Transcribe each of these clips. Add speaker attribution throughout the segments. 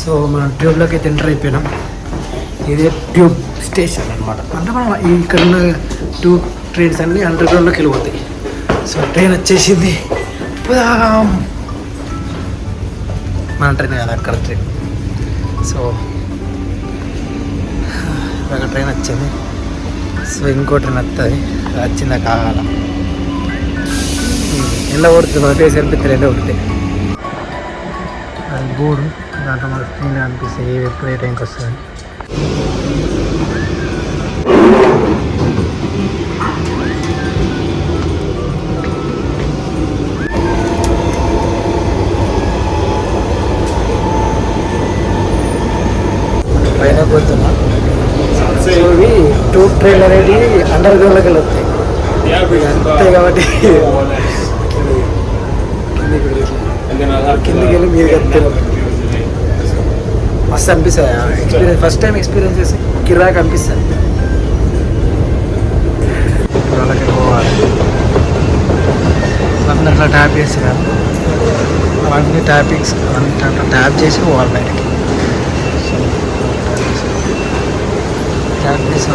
Speaker 1: So మనం ట్యూబ్లోకి అయితే enter అయిపోయినాం. ఇదే ట్యూబ్ స్టేషన్ అనమాట. అంటే మనం ఇక్కడ ఉన్న ట్యూబ్ ట్రైన్స్ అన్నీ అండర్ గ్రౌండ్లోకి వెళ్ళిపోతాయి. సో ట్రైన్ వచ్చేసింది. మన ట్రైన్ కదా అక్కడ ట్రైన్. సో ఒక ట్రైన్ వచ్చింది. సో ఇంకో ట్రైన్ వస్తుంది. వచ్చిందా కావాల ఎలా కొడుతుంది మన ఫేస్ కనిపిస్తుంది. రెండో కొడుతుంది అది బోర్డు. దాంట్లో మనకు స్క్రీన్ అనిపిస్తుంది ఎప్పుడు ఏ టైంకి వస్తుంది. పైన పోతున్నా. ఇవి ట్యూబ్ ట్రైన్ అనేది అండర్ గ్రౌండ్లోకి వెళ్ళొస్తాయి అంతే కాబట్టి కిందికి వెళ్ళి మీరు చెప్తారు. మస్తు అనిపిస్తుంది ఎక్స్పీరియన్స్. ఫస్ట్ టైం ఎక్స్పీరియన్స్ చేసి కిరాక్ అనిపిస్తుంది. వాళ్ళకి పోవాలి అన్నీ అట్లా ట్యాప్ చేస్తున్నారు. అవన్నీ ట్యాపింగ్స్ అట్లా ట్యాప్ చేసి పోవాలి బయటకి. ట్యాప్ చేసి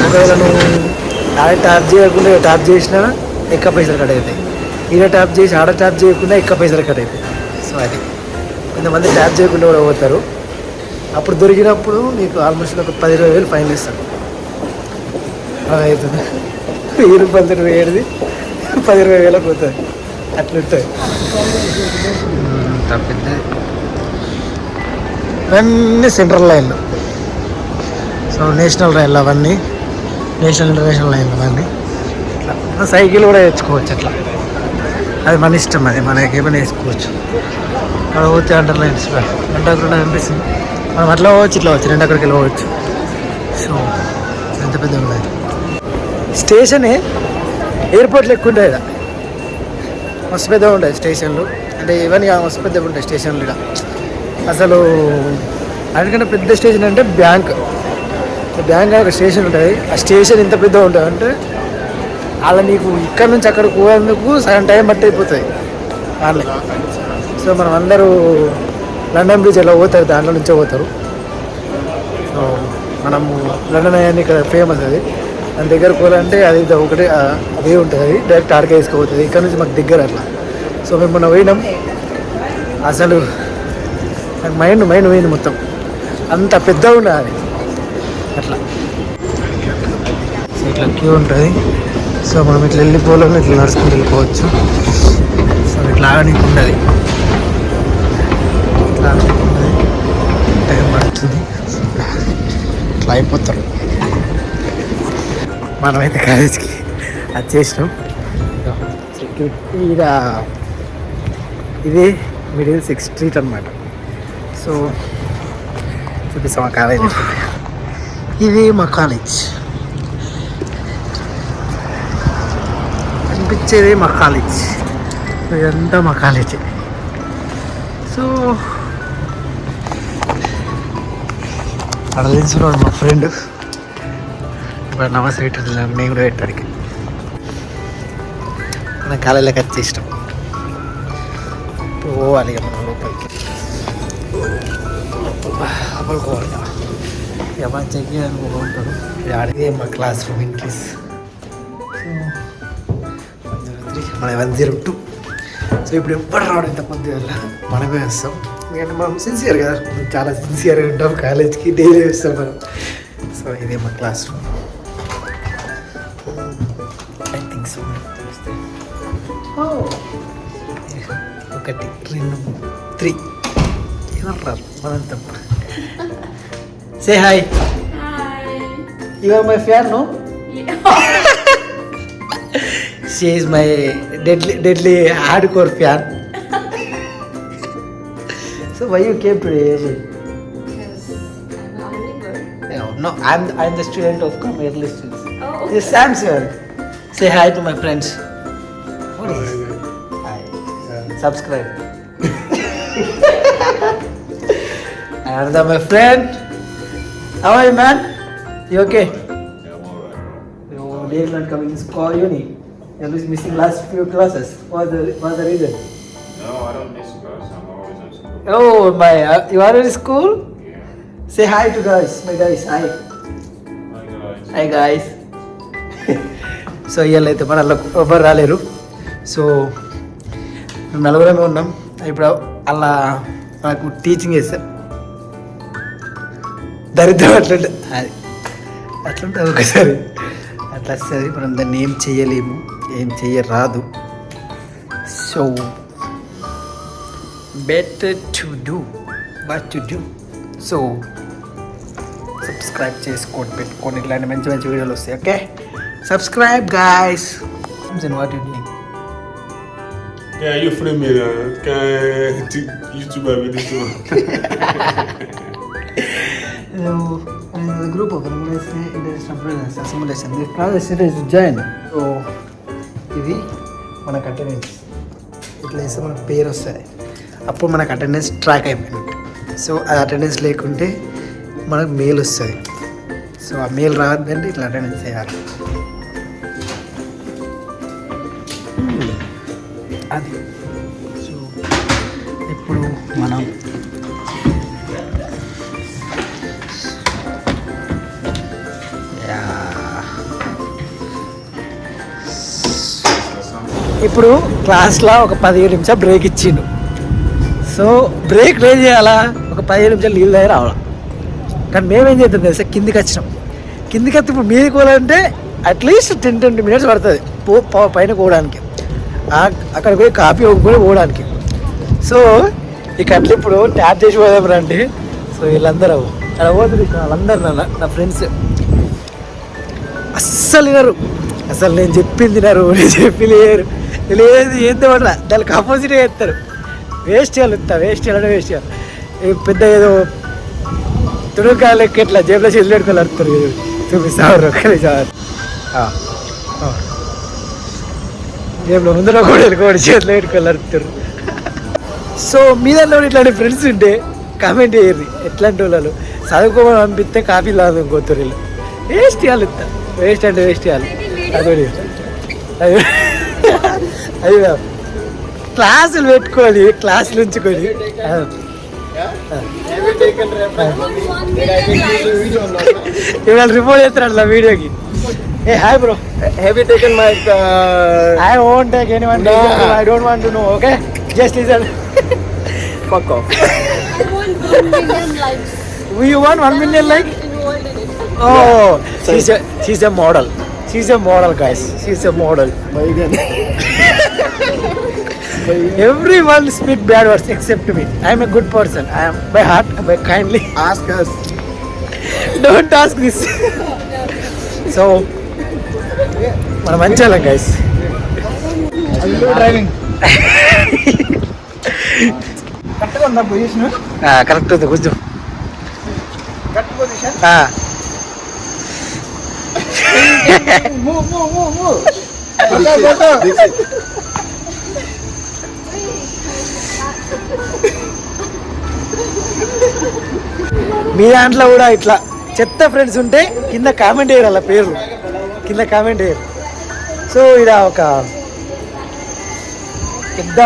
Speaker 1: ఒకవేళ నువ్వు ఆడ ట్యాప్ చేయకుండా ట్యాప్ చేసినా ఎక్కువ పైసలు కట్ అవుతాయి. ఈడ ట్యాప్ చేసి ఆడ ట్యాప్ చేయకుండా ఎక్కువ పైసలు కట్ అవుతాయి. సో అది కొంతమంది ట్యాప్ చేయకుండా కూడా పోతారు. అప్పుడు దొరికినప్పుడు నీకు ఆల్మోస్ట్ ఒక 10,000-20,000 ఫైన్ ఇస్తాను. అవుతుంది 1000 రూపాయలు వేయడిది 10,000-20,000 పోతుంది. అట్లుంటుంది. తప్పింది ఇవన్నీ సెంట్రల్ లైన్లు. సో నేషనల్ రైళ్ళు అవన్నీ, నేషనల్ ఇంటర్నేషనల్ లైన్లు అవన్నీ. అట్లా సైకిల్ కూడా వేసుకోవచ్చు. అట్లా అది మన ఇష్టం. అది మనకి ఏమైనా వేసుకోవచ్చు. అక్కడ పోతే అండర్ లైన్స్ అండర్ గ్రౌండ్ అనిపిస్తుంది. మనం అట్లా పోవచ్చు, ఇట్లా వచ్చు, రెండు అక్కడికి వెళ్ళవచ్చు. సో ఎంత పెద్ద ఉన్నాయి స్టేషనే. ఎయిర్పోర్ట్లు ఎక్కువ ఉంటాయి ఇక్కడ. మస్తు పెద్దగా ఉంటాయి స్టేషన్లు. అంటే ఇవన్నీ మస్తు పెద్దగా ఉంటాయి స్టేషన్లు ఇక్కడ. అసలు అన్నిటికంటే పెద్ద స్టేషన్ అంటే బ్యాంక్ ఒక స్టేషన్ ఉంటుంది. ఆ స్టేషన్ ఎంత పెద్దగా ఉంటుంది అంటే అలా నీకు ఇక్కడ నుంచి అక్కడికి పోయేందుకు సగం టైం బట్టి అయిపోతుంది వాళ్ళే. సో మనం అందరూ లండన్ బ్రిడ్జ్ ఎలా పోతారు, దాంట్లో నుంచే పోతారు. సో మనము లండన్ అయ్యాన్ని ఇక్కడ ఫేమస్. అది దాని దగ్గర పోవాలంటే అది ఒకటే అదే ఉంటుంది. అది డైరెక్ట్ ఆడకే వేసుకోపోతుంది. ఇక్కడ నుంచి మాకు దగ్గర అట్లా. సో మేము మొన్న పోయినాం. అసలు నాకు మైండ్ పోయింది మొత్తం. అంత పెద్దగా ఉండదు అది అట్లా. సో ఇట్లా క్యూ ఉంటుంది. సో మనం ఇట్లా వెళ్ళిపోవాలని ఇట్లా నడుచుకుంటూ వెళ్ళిపోవచ్చు. సో ఇట్లా ఆగడానికి ఉండదు. ఇట్లా ఆగడానికి ఉండదు. టైం పడుతుంది. ఇట్లా అయిపోతారు. మనమైతే కాలేజ్కి వచ్చేసినాం. ఇక ఇది మిడిల్ 6th స్ట్రీట్ అనమాట. సో చూపిస్తాం మా కాలేజ్. ఇది మా కాలేజ్. కనిపించేది మా కాలేజ్. ఇదంతా మా కాలేజీ. సో అక్కడ తెలుసుకున్నాడు మా ఫ్రెండ్. ఇప్పుడు నమస్తే పెట్టాను. నేను కూడా పెట్టాడికి మన కాలేజీలోకి వచ్చి ఇష్టం. ఇప్పుడు పోవాలి ఇక మనం లోపలికి. లోపలికి పోవాలి. ఎవరు చెక్ చేయడానికి ఉంటాడు. ఇది ఆడితే మా క్లాస్ రూమ్ ఇంక్రీస్. మన 102. సో ఇప్పుడు ఎవ్వరు రావడం ఇంత పొద్దుగా మనమే వస్తాం. ఎందుకంటే మనం సిన్సియర్ కదా, చాలా సిన్సియర్గా ఉంటాం. కాలేజ్కి డైలీ వస్తాం మనం. సో ఇదే మా class room. I think so. 1 2 3 ఎవరు రారు మనంతా. Say hi.
Speaker 2: Hi.
Speaker 1: You are my fan, no?
Speaker 2: Yeah.
Speaker 1: She is my deadly hardcore fan. So why you came today?
Speaker 2: Because I'm early bird.
Speaker 1: No, I'm the student of come early students.
Speaker 2: Oh.
Speaker 1: This is Sam sir. Say hi to my friends. What is this? Hi. Subscribe. And my friend. How are you, man? You okay?
Speaker 3: Yeah, I'm alright.
Speaker 1: Your day not coming is call uni. You're missing last few classes. What's the reason?
Speaker 3: No, I don't miss class. I'm always at school.
Speaker 1: Oh my, you are in school?
Speaker 3: Yeah.
Speaker 1: Say hi to guys. My guys, hi.
Speaker 3: Hi guys.
Speaker 1: Hi guys. So ఇవాళ అయితే మన ఎవరు రాలేరు. So మేము నలుగురమే ఉన్నాం. ఇప్పుడు అలా నాకు టీచింగ్ చేస్తారు. దరిద్రం అట్లుంటే అది అట్లుంటుంది ఒకసారి అట్లా వస్తుంది. మనం దాన్ని ఏం చెయ్యలేము, ఏం చెయ్యరాదు. So better to do what to do. So subscribe చేసుకోండి, పెట్టుకోండి, ఇట్లాంటి మంచి మంచి వీడియోలు వస్తాయి. Okay, subscribe guys. What you doing?
Speaker 3: Yeah, you free me now. Can YouTube video too.
Speaker 1: Group of international brothers association project join. So ఇది మనకు attendance ఇట్లా వేస్తే మనకు పేరు వస్తుంది. అప్పుడు మనకు అటెండెన్స్ ట్రాక్ అయిపోయింది. సో ఆ అటెండెన్స్ లేకుంటే మనకు మెయిల్ వస్తుంది. సో ఆ మెయిల్ రావద్దంటే ఇట్లా అటెండెన్స్ చేయాలి. అది. సో ఇప్పుడు మనం ఇప్పుడు క్లాస్లో ఒక 15 నిమిషాలు బ్రేక్ ఇచ్చిండు. సో బ్రేక్ ఏం చేయాలా, ఒక 15 నిమిషాలు నీళ్ళు దగ్గర రావాలా. కానీ మేమేం చేద్దాం తెలుసా, కిందికి వచ్చినాం. కిందికి వచ్చి ఇప్పుడు మీదకి పోవాలంటే అట్లీస్ట్ 10-20 మినిట్స్ పడుతుంది పైన పోవడానికి, అక్కడ పోయి కాఫీ కూడా పోవడానికి. సో ఇక అట్లా ఇప్పుడు ట్యాప్ చేసి పోదాం రండి. సో వీళ్ళందరూ అక్కడ పోతుంది, వాళ్ళందరూ నా ఫ్రెండ్స్ అస్సలు వినరు. అసలు నేను చెప్పింది తినరు, నేను చెప్పి లేరు, లేదు ఏందో పడరా, దానికి ఆపోజిట్గా చేస్తారు. వేస్ట్ చేయాలి, వేస్ట్ చేయాలంటే వేస్ట్ చేయాలి. పెద్ద ఏదో తుడుకాయ లెక్క ఇట్లా జేబులో చేతులు పెట్టుకోవాలి అడుగుతారు. చూపిస్తారు ఒకసారి జేబులో ముందర కూడా వెళ్ళుకోండి, చేతులు పెట్టుకోవాలి అడుగుతారు. సో మీ దాంట్లో ఇట్లాంటి ఫ్రెండ్స్ ఉంటే కామెంట్ చేయరు. ఎట్లాంటి వాళ్ళు చదువుకోమని పంపిస్తే కాఫీ లాదు ఇంకోతారు వీళ్ళు. వేస్ట్ చేయాలి, వేస్ట్ అంటే వేస్ట్ చేయాలి. అదే అది క్లాసులు పెట్టుకొని క్లాసులు ఉంచుకొని ఇవాళ రిపోర్ట్ చేస్తాడు నా వీడియోకి. ఏ hi bro,
Speaker 4: Have you taken my?
Speaker 1: I won't take anyone, I don't want to know. Okay, just listen.
Speaker 4: Fuck off.
Speaker 2: I want 1 million likes.
Speaker 1: You want 1 million like?
Speaker 2: Involved in it.
Speaker 1: Oh, she's a model. She's a model, guys. She's a model. Everyone speak bad words except me. I am a good person. I am by heart, by kindly.
Speaker 4: Ask us.
Speaker 1: Don't ask this. So, మన మంచాలం guys.
Speaker 4: Driving. కరెక్ట్గా ఉందా position?
Speaker 1: Correct ఉంది కొంచెం.
Speaker 4: Correct position. Move.
Speaker 1: మీ దాంట్లో కూడా ఇట్లా చెత్త friends ఉంటే కింద కామెంట్ చేయరు, అలా పేరు కింద కామెంట్ చేయరు. సో ఇలా ఒక పెద్ద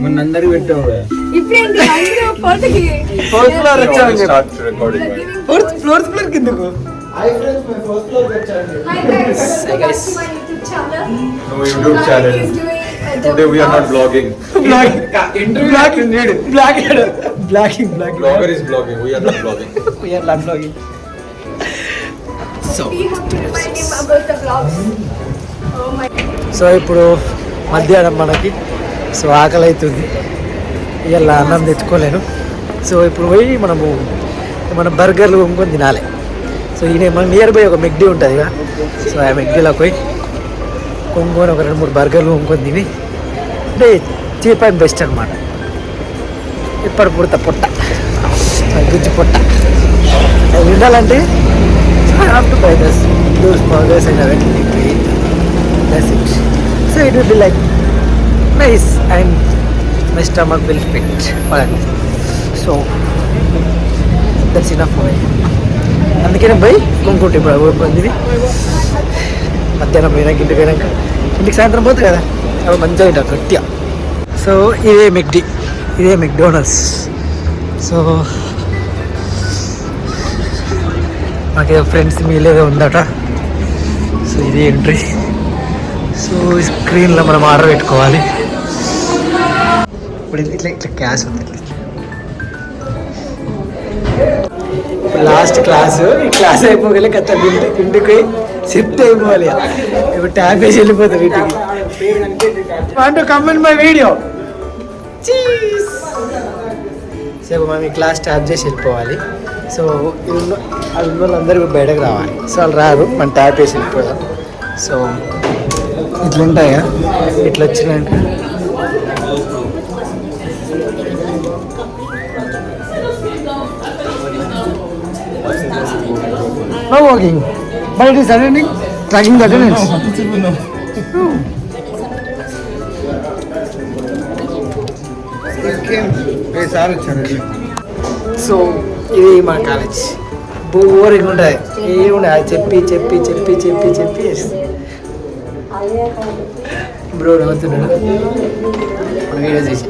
Speaker 4: మొన్నందరికి పెట్టావు.
Speaker 2: ఇప్పుడేంటి అందరూ ఫోటోకి
Speaker 1: ఫోర్త్ ఫ్లోర్ వచ్చామని చెప్పి
Speaker 3: Start recording.
Speaker 1: ఫోర్త్ ఫ్లోర్ కిందకు.
Speaker 2: Hi guys, welcome back to my YouTube channel.
Speaker 3: No YouTube channel.
Speaker 2: Is doing
Speaker 3: Today we are not vlogging.
Speaker 1: Blogging
Speaker 3: Vlogger is vlogging. We are not vlogging.
Speaker 1: So
Speaker 2: We have to remind him about the vlogs. Oh my.
Speaker 1: So ఇప్పుడు మధ్యాహ్నం మనకి so ఆకలి అవుతుంది. ఇవాళ అన్నం తెచ్చుకోలేను. So ఇప్పుడు పోయి మనం బర్గర్లు కొనుక్కొని తినాలి. సో ఈయన మన నియర్ బై ఒక మెగ్డీ ఉంటుంది కదా, సో ఆ మెగ్డీలోకి పోయి కొనుక్కొని ఒక 2-3 బర్గర్లు కొనుక్కొని తిని, అంటే చీప్ అండ్ బెస్ట్ అనమాట. ఇప్పుడు పొట్ట గుజ్జు పొట్ట అది ఉండాలంటే I have to buy those burgers and everything. That's it. So it will be like nice and my stomach will fit. Fine. So that's enough for me. అందుకే నేను పోయి కొనుక్కుంటే ఇప్పుడు పొందివి మధ్యాహ్నం పోయినాక ఇంటికి పోయినాక ఇంటికి సాయంత్రం పోతుంది కదా అవి మంచిగా తింటారు గట్టిగా. సో ఇదే మెక్డీ, ఇదే మెక్డోనల్డ్స్. సో మాకేదో ఫ్రెండ్స్ మీలేదో ఉందట. సో ఇది ఎంట్రీ. సో స్క్రీన్లో మనం ఆర్డర్ పెట్టుకోవాలి. ఇప్పుడు ఇట్లా ఇట్లా క్యాష్ ఉంది. ఇప్పుడు లాస్ట్ క్లాసు, ఈ క్లాస్ అయిపోగలే కథ ఇంటికి షిఫ్ట్ అయిపోవాలి. ఇప్పుడు ట్యాప్ వేసి వెళ్ళిపోతాం ఇంటికి. Want to come in my video. So మనం ఈ క్లాస్ ట్యాప్ చేసి వెళ్ళిపోవాలి. సో అది ఉన్న వాళ్ళందరూ బయటకు రావాలి. సో వాళ్ళు రారు, మనం ట్యాప్ వేసి వెళ్ళిపోదాం. సో ఇట్లా ఉంటాయా, ఇట్లా వచ్చినాక no walking, but it is attending, tracking the attendance. So ఇది మా కాలేజ్. బోరింగ్ ఉంటుంది, ఏముండదు. చెప్పి చెప్పి చెప్పి చెప్పి చెప్పి బ్రో నవ్వుతున్నాడు వీడియో చేసి.